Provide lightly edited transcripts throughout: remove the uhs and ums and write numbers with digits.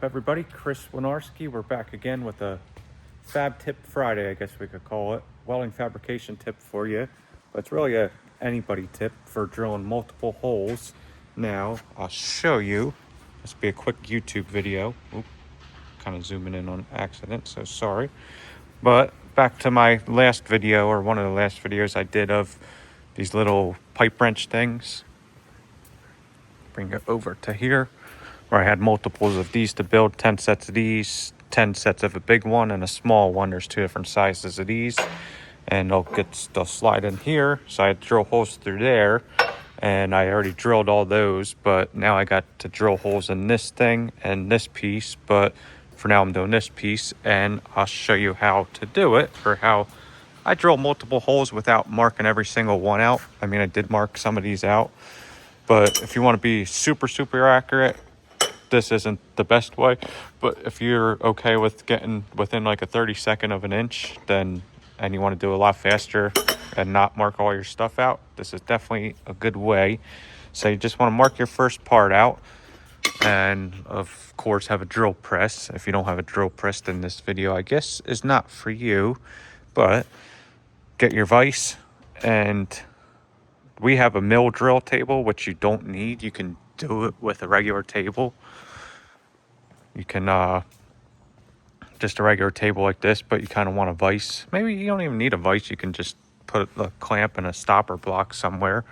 everybody? Chris Wojnarski. We're back again with a Fab Tip Friday, I guess we could call it. Welding fabrication tip for you. But it's really a anybody tip for drilling multiple holes. Now, I'll show you. This will be a quick YouTube video. Oop, kind of zooming in on accident, so sorry. But back to my last video, or one of the last videos I did of these little pipe wrench things. Bring it over to here, where I had multiples of these to build, 10 sets of these, 10 sets of a big one and a small one. There's two different sizes of these, and they'll slide in here. So I had to drill holes through there, and I already drilled all those, but now I got to drill holes in this thing and this piece. But for now I'm doing this piece, and I'll show you how to do it, for how I drill multiple holes without marking every single one out. I mean, I did mark some of these out, but if you want to be super accurate, this isn't the best way. But if you're okay with getting within like a 32nd of an inch, then, and you want to do a lot faster and not mark all your stuff out, this is definitely a good way. So you just want to mark your first part out, and of course have a drill press. If you don't have a drill press, then this video, I guess, is not for you. But get your vise, and we have a mill drill table, which you don't need. You can do it with a regular table. You can just a regular table like this, but you kind of want a vise. Maybe you don't even need a vise. You can just put a clamp and a stopper block somewhere,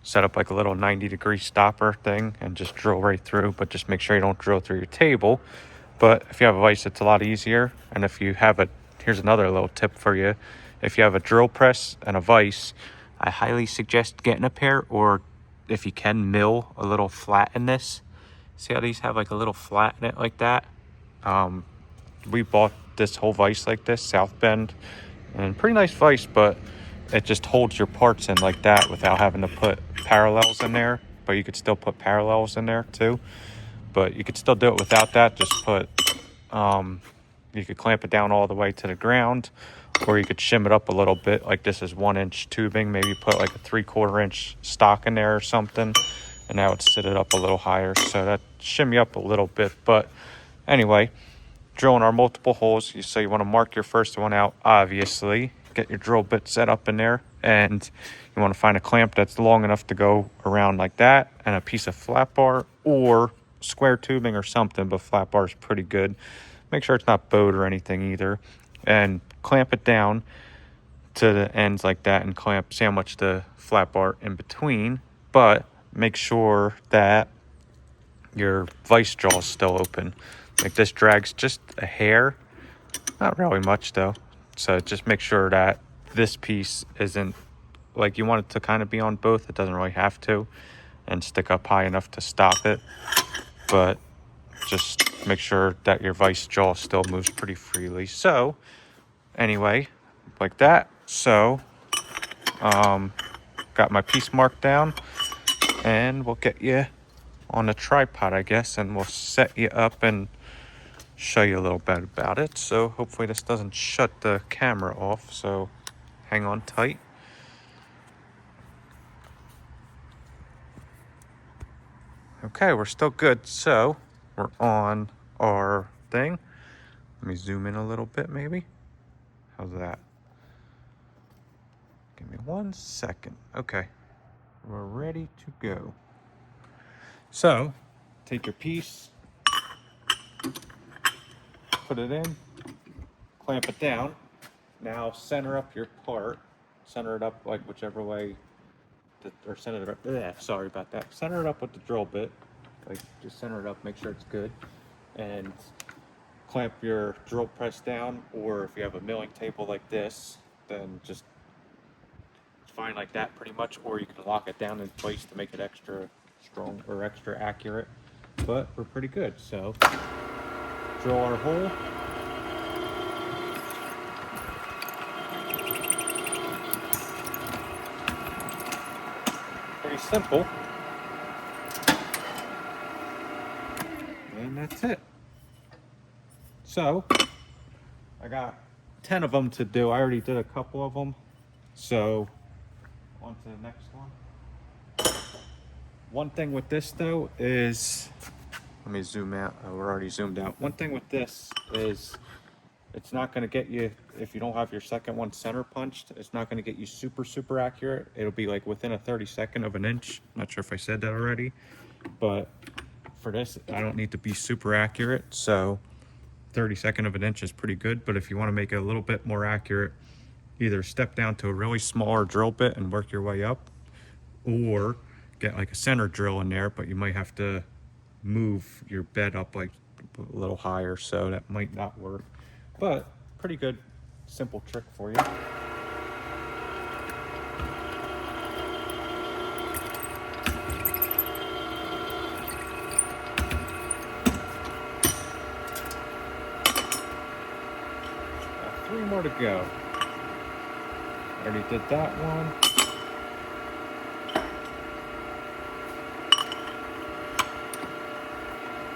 set up like a little 90-degree stopper thing, and just drill right through. But just make sure you don't drill through your table. But if you have a vise, it's a lot easier. And if you have here's another little tip for you. If you have a drill press and a vise, I highly suggest getting a pair, or if you can, mill a little flat in this. See how these have like a little flat in it like that? We bought this whole vise like this, South Bend, and pretty nice vise, but it just holds your parts in like that without having to put parallels in there. But you could still put parallels in there too. But you could still do it without that. Just put, you could clamp it down all the way to the ground, or you could shim it up a little bit. Like this is 1-inch tubing. Maybe put like a 3/4 inch stock in there or something, and that would sit it up a little higher. So that shim you up a little bit. But anyway, drilling our multiple holes. So you want to mark your first one out, obviously. Get your drill bit set up in there, and you want to find a clamp that's long enough to go around like that, and a piece of flat bar or square tubing or something, but flat bar is pretty good. Make sure it's not bowed or anything either, and clamp it down to the ends like that, and sandwich the flat bar in between. But make sure that your vise jaw is still open. Like this drags just a hair, not really much though. So just make sure that this piece isn't, like, you want it to kind of be on both. It doesn't really have to, and stick up high enough to stop it. But just make sure that your vise jaw still moves pretty freely. So anyway, like that. So got my piece marked down, and we'll get you on a tripod, I guess, and we'll set you up and show you a little bit about it. So hopefully this doesn't shut the camera off, so hang on tight. Okay, we're still good. So we're on our thing. Let me zoom in a little bit, maybe. How's that? Give me 1 second. Okay, we're ready to go. So take your piece, put it in, clamp it down. Now center up your part. Center it up like whichever way, or center it up. Sorry about that. Center it up with the drill bit. Like just center it up, make sure it's good, and clamp your drill press down. Or if you have a milling table like this, then just fine like that pretty much. Or you can lock it down in place to make it extra strong or extra accurate. But we're pretty good. So drill our hole. Pretty simple. And that's it. So I got 10 of them to do. I already did a couple of them. So on to the next one. One thing with this though is Let me zoom out. We're already zoomed out. One thing with this is it's not going to get you, if you don't have your second one center punched, it's not going to get you super accurate. It'll be like within a 32nd of an inch. Not sure if I said that already, but for this, I don't need to be super accurate. So 32nd of an inch is pretty good. But if you want to make it a little bit more accurate, either step down to a really smaller drill bit and work your way up, or get like a center drill in there, but you might have to move your bed up like a little higher, so that might not work. But pretty good, simple trick for you. Got 3 more to go. Already did that one.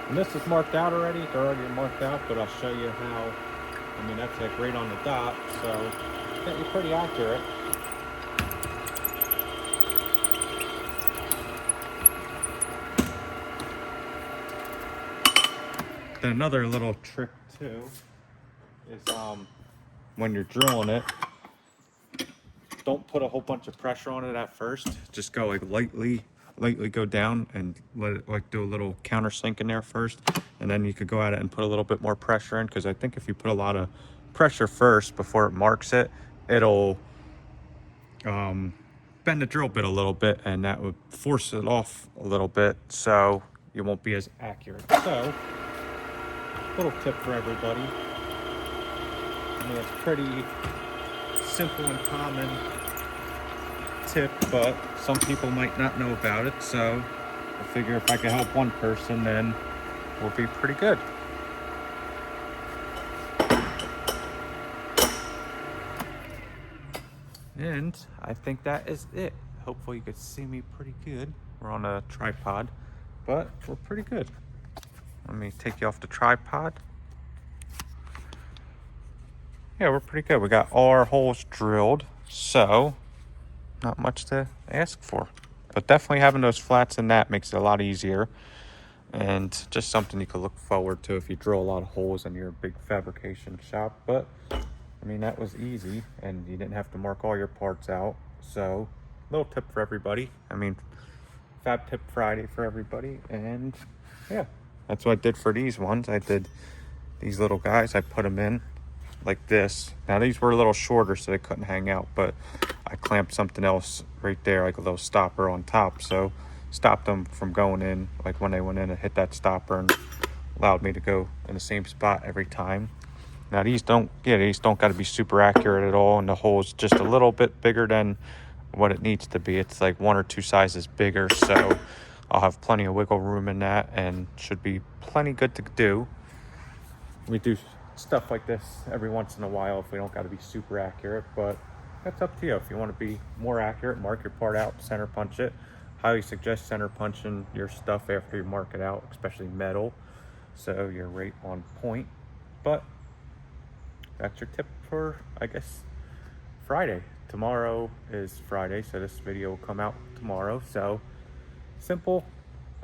And this is marked out already. They're already marked out, but I'll show you how. I mean, that's like right on the dot, so get you pretty accurate. Then another little trick too is when you're drilling it, don't put a whole bunch of pressure on it at first. Just go like lightly go down and let it like do a little countersink in there first, and then you could go at it and put a little bit more pressure in, because I think if you put a lot of pressure first before it marks it, it'll bend the drill bit a little bit, and that would force it off a little bit, so you won't be as accurate. So little tip for everybody. I mean, it's pretty simple and common tip, but some people might not know about it, so I figure if I can help one person, then we'll be pretty good. And I think that is it. Hopefully you could see me pretty good. We're on a tripod, but we're pretty good. Let me take you off the tripod. Yeah, we're pretty good. We got all our holes drilled, so not much to ask for. But definitely having those flats in that makes it a lot easier, and just something you could look forward to if you drill a lot of holes in your big fabrication shop. But I mean, that was easy, and you didn't have to mark all your parts out. So little tip for everybody. I mean, Fab Tip Friday for everybody. And yeah, that's what I did for these ones. I did these little guys, I put them in like this. Now these were a little shorter, so they couldn't hang out, but I clamped something else right there, like a little stopper on top, so stopped them from going in, like when they went in and hit that stopper, and allowed me to go in the same spot every time. Now these don't got to be super accurate at all, and the hole's just a little bit bigger than what it needs to be. It's like 1 or 2 sizes bigger, so I'll have plenty of wiggle room in that, and should be plenty good to do. We do stuff like this every once in a while if we don't got to be super accurate, but that's up to you. If you want to be more accurate, mark your part out, center punch it. Highly suggest center punching your stuff after you mark it out, especially metal, so you're right on point. But that's your tip for, I guess, Friday. Tomorrow is Friday, so this video will come out tomorrow. So simple,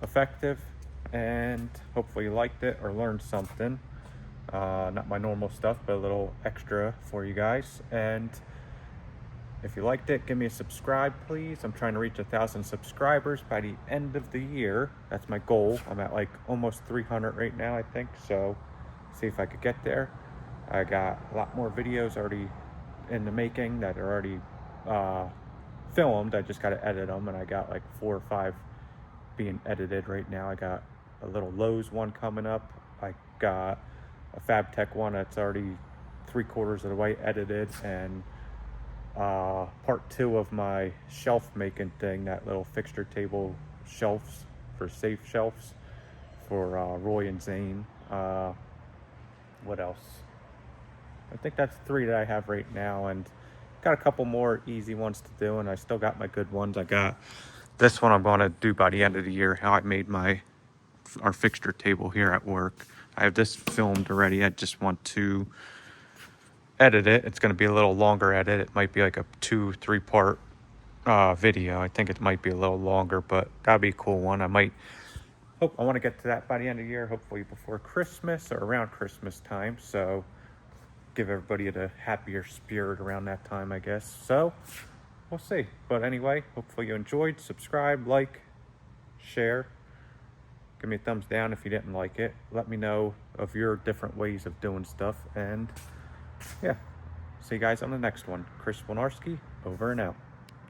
effective, and hopefully you liked it or learned something. Not my normal stuff, but a little extra for you guys. And if you liked it, give me a subscribe, please. I'm trying to reach 1,000 subscribers by the end of the year. That's my goal. I'm at like almost 300 right now, I think. So see if I could get there. I got a lot more videos already in the making that are already filmed. I just got to edit them, and I got like 4 or 5 being edited right now. I got a little Lowe's one coming up. I got a Fab Tech one that's already 3/4 of the way edited, and part 2 of my shelf making thing, that little fixture table shelves for safe shelves for Roy and Zane. What else? I think that's 3 that I have right now, and got a couple more easy ones to do, and I still got my good ones. I got this one I'm going to do by the end of the year, how I made our fixture table here at work. I have this filmed already. I just want to edit it. It's going to be a little longer edit. It might be like a 2-3 part video. I think it might be a little longer, but that'd be a cool one. I might I want to get to that by the end of the year, hopefully before Christmas or around Christmas time. So give everybody a happier spirit around that time, I guess. So we'll see. But anyway, hopefully you enjoyed. Subscribe, like, share. Give me a thumbs down if you didn't like it. Let me know of your different ways of doing stuff. And yeah, see you guys on the next one. Wojnarski, over and out.